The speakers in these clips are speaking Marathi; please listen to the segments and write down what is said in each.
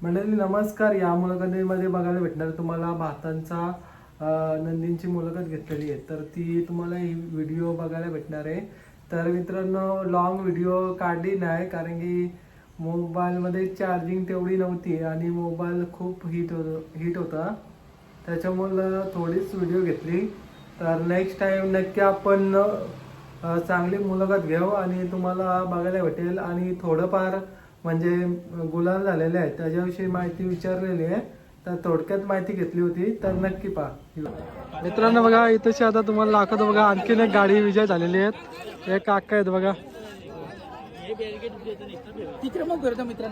मंडळी नमस्कार. या मुलाखतीमध्ये बघायला भेटणार तुम्हाला भातांचा नंदींची मुलाखत घेतलेली आहे, तर ती तुम्हाला ही व्हिडिओ बघायला भेटणार आहे. तर मित्रांनो, लॉंग व्हिडिओ काढली नाही कारण की मोबाईलमध्ये चार्जिंग तेवढी नव्हती आणि मोबाईल खूप हीट होता, त्याच्यामुळे थोडीच व्हिडिओ घेतली. तर नेक्स्ट टाइम नक्की आपण चांगली मुलाखत घेऊ आणि तुम्हाला बघायला भेटेल. आणि थोडंफार म्हणजे गुलाल झालेले आहेत त्याच्याविषयी माहिती विचारलेली आहे, तर थोडक्यात माहिती घेतली होती, तर नक्की पहा. मित्रांनो बघा, इथेशी आता तुम्हाला दाखवतो बघा, आणखीन एक गाडी विजय झालेली आहेत. एक काका आहेत बघा.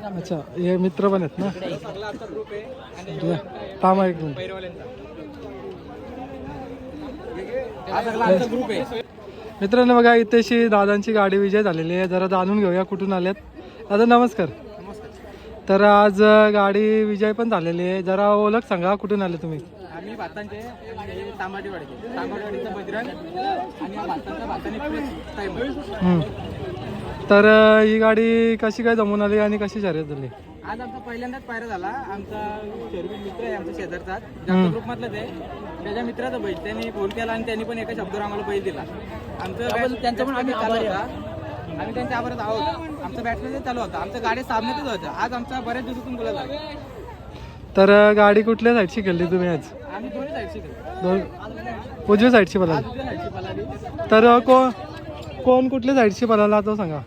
अच्छा, हे मित्र पण आहेत ना. थांबा एक मिनिट. मित्रांनो बघा, इथेशी दादांची गाडी विजय झालेली आहे. जरा जाणून घेऊया कुठून आल्यात. दादा नमस्कार. तर आज गाडी विजय पण झालेली आहे, जरा ओळख सांगा, कुठून आले तुम्ही? आम्ही भातांचे तांबाडीचा बजरंग आणि भातांचा भाताने टाइम. तर ही गाडी कशी काय जमून आली आणि कशी शर्यत झाली? आज आमचा पहिल्यांदाच पायरा झाला. आमचा शर्वित मित्र आहे आमच्या शेजारचा, जास्त ग्रुप मधलाच आहे. त्याच्या मित्राचा बैल त्यांनी फोन केला आणि त्यांनी पण एका शब्दावर आम्हाला बैल दिला. आमचं त्यांचा पण आम्ही चालू होता, आम्ही त्यांच्या आभारात आहोत. आमचं बॅटरी चालू होता, आमचं गाडी सामन्यातच होतं. आज आमचा बऱ्याच दिवसातून बोला झाला. तर गाडी कुठल्या साईडची खेळली तुम्ही आज? आम्ही दोन्ही साईडची उजव्या साईडची पळाली. तर कोण कुठल्या साईडची पळाला तो सांगा.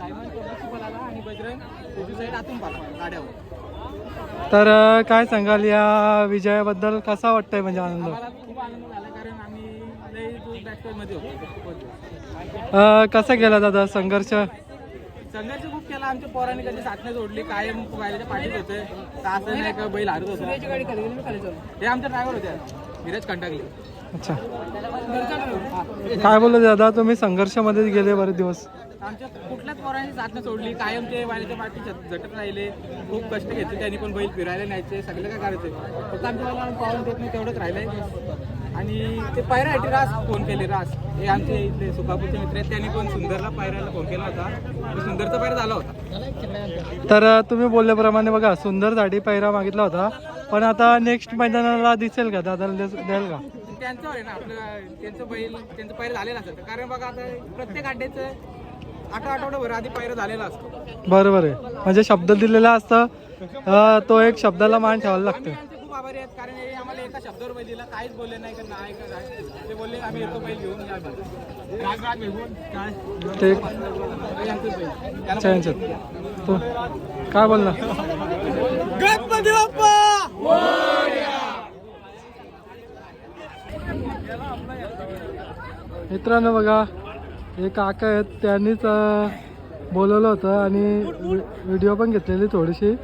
आणि बजरंग उजवी साईड आतून गाड्यावर. तर काय सांगाल या विजयाबद्दल, कसा वाटतंय म्हणजे आनंद? आम्हाला खूप आनंद झाला कारण आम्ही लई बॅकस्टेजमध्ये होतो. कसा गेला दादा संघर्ष? संघर्ष खूप केला. आमच्या पोरांनी कधी साथने जोडली, कायम बैलाच्या पाठीत होते. असं नाही का बैल हरत होता. हे आमचे ड्रायव्हर होते धीरज कंटाकले. अच्छा, काय बोललो दादा, तुम्ही संघर्षामध्ये गेले बरेच दिवस? आमच्या कुठल्याच पोरांनी साथने सोडली, कायम ते बैलाच्या पाठी झटत राहिले. खूप कष्ट घेतले त्यांनी, पण बैल फिरायला न्यायचे, सगळं काय करायचे. फक्त आमच्या बैलाला पाहून देत नाही तेवढंच राहिलंय. आणि ते पायऱ्यासाठी रास फोन केले. रास हे आमचे इथले सुकापूरचे मित्र आहेत, त्यांनी पण सुंदरला पायऱ्याला फोन केला होता. सुंदरचा पायरा झाला होता. तर तुम्ही बोलल्याप्रमाणे बघा, सुंदरसाठी पायरा मागितला होता, पण आता नेक्स्ट मैदानाला दिसेल का दादाला, द्याल का? त्यांचं आहे ना, आपलं त्यांचं पायरा झालेला असतं. कारण बघा आता प्रत्येक अड्ड्याचं आठवडाभर आधी पायरा झालेला असतो. बरोबर आहे, म्हणजे शब्द दिलेला असतं, तो एक शब्दाला मान ठेवायला लागतं. खूप आभारी आहेत कारण हे आम्हाला एका शब्दावर बैल दिला, काहीच बोलले नाही का नाही का काय. ते बोलले आम्ही येतो बैल घेऊन या. ते तो काय बोलला? गणपती बाप्पा. मित्रांनो बघा, हे काका आहेत, त्यांनीच बोलवलं होतं आणि व्हिडिओ पण घेतलेली थोडीशी.